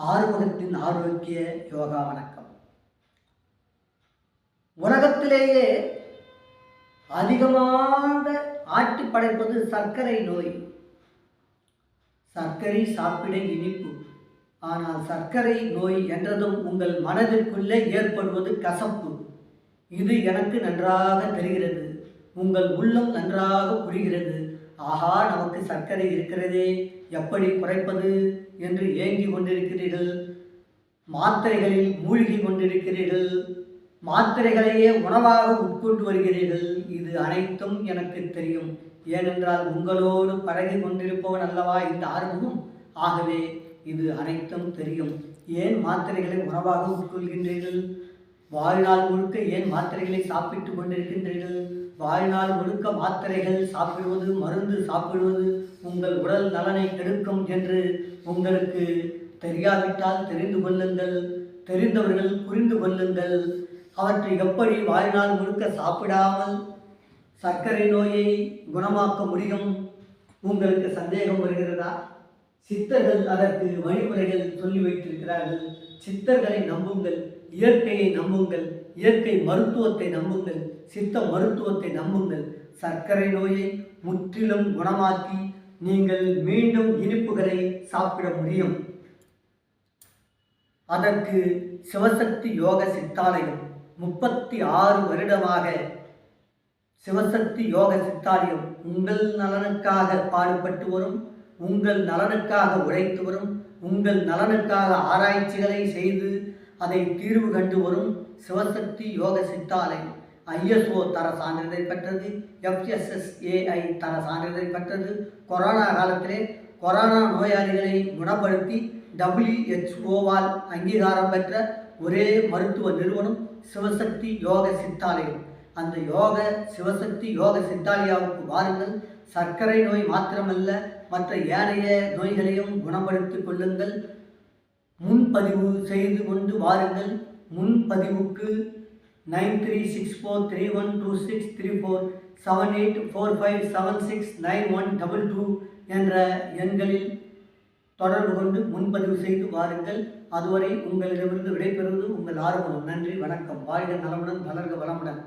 ஆறுமுகத்தின் ஆரோக்கிய யோகா வணக்கம். உலகத்திலேயே அதிகமாக ஆட்டி படைப்பது சர்க்கரை நோய். சர்க்கரை சாப்பிட இனிப்பு. ஆனால் சர்க்கரை நோய் என்றதும் உங்கள் மனதிற்குள்ளே ஏற்படுவது கசப்பு. இது எனக்கு நன்றாக தெரிகிறது. உங்கள் உள்ளம் நன்றாக புரிகிறது. ஆஹா, நமக்கு சர்க்கரை இருக்கிறதே, எப்படி குறைப்பது என்று ஏங்கி கொண்டிருக்கிறீர்கள். மாத்திரைகளில் மூழ்கி கொண்டிருக்கிறீர்கள். மாத்திரைகளையே உணவாக உட்கொண்டு வருகிறீர்கள். இது அனைத்தும் எனக்கு தெரியும். ஏனென்றால் உங்களோடு பழகி கொண்டிருப்பவன் அல்லவா இந்த ஆறுமுகம். ஆகவே இது அனைத்தும் தெரியும். ஏன் மாத்திரைகளை உணவாக உட்கொள்கின்றீர்கள்? வாழ்நாள் முழுக்க ஏன் மாத்திரைகளை சாப்பிட்டு கொண்டிருக்கின்றீர்கள்? வாழ்நாள் முழுக்க மாத்திரைகள் சாப்பிடுவது, மருந்து சாப்பிடுவது உங்கள் உடல் நலனை கெடுக்கும் என்று உங்களுக்கு தெரியாவிட்டால் தெரிந்து கொள்ளுங்கள். தெரிந்தவர்கள் புரிந்து கொள்ளுங்கள். அவற்றை எப்படி வாழ்நாள் முழுக்க சாப்பிடாமல் சர்க்கரை நோயை குணமாக்க முடியும்? உங்களுக்கு சந்தேகம் வருகிறதா? சித்தர்கள் அதற்கு வழிமுறைகள் சொல்லி வைத்திருக்கிறார்கள். சித்தர்களை நம்புங்கள், இயற்கையை நம்புங்கள், இயற்கை மருத்துவத்தை நம்புங்கள், சித்த மருத்துவத்தை நம்புங்கள். சர்க்கரை நோயை முற்றிலும் குணமாக்கி நீங்கள் மீண்டும் இனிப்புகளை சாப்பிட முடியும். அதற்கு சிவசக்தி யோக சித்தாலயம் 36 வருடமாக சிவசக்தி யோக சித்தாலயம் உங்கள் நலனுக்காக பாடுபட்டு வரும், உங்கள் நலனுக்காக உழைத்து வரும், உங்கள் நலனுக்காக ஆராய்ச்சிகளை செய்து அதை தீர்வு கண்டு வரும் சிவசக்தி யோக சித்தாலயம். ISO தர சான்றிதழை பெற்றது, FSSAI தர சான்றிதழை பெற்றது. கொரோனா காலத்திலே கொரோனா நோயாளிகளை குணப்படுத்தி WHO-வால் அங்கீகாரம் பெற்ற ஒரே மருத்துவ நிறுவனம் சிவசக்தி யோக சித்தாலயம். அந்த சிவசக்தி யோக சித்தாலயாவுக்கு வாருங்கள். சர்க்கரை நோய் மாத்திரமல்ல, மற்ற ஏனைய நோய்களையும் குணப்படுத்திக் கொள்ளுங்கள். முன்பதிவு செய்து கொண்டு வாருங்கள். முன்பதிவுக்கு 9364312634 7845769122 என்ற எண்களில் தொடர்பு கொண்டு முன்பதிவு செய்து வாருங்கள். அதுவரை உங்களிடமிருந்து விடைபெறுவது உங்கள் ஆறுமுகம். நன்றி, வணக்கம். வாழ்க நலமுடன், வளர்க வளமுடன்.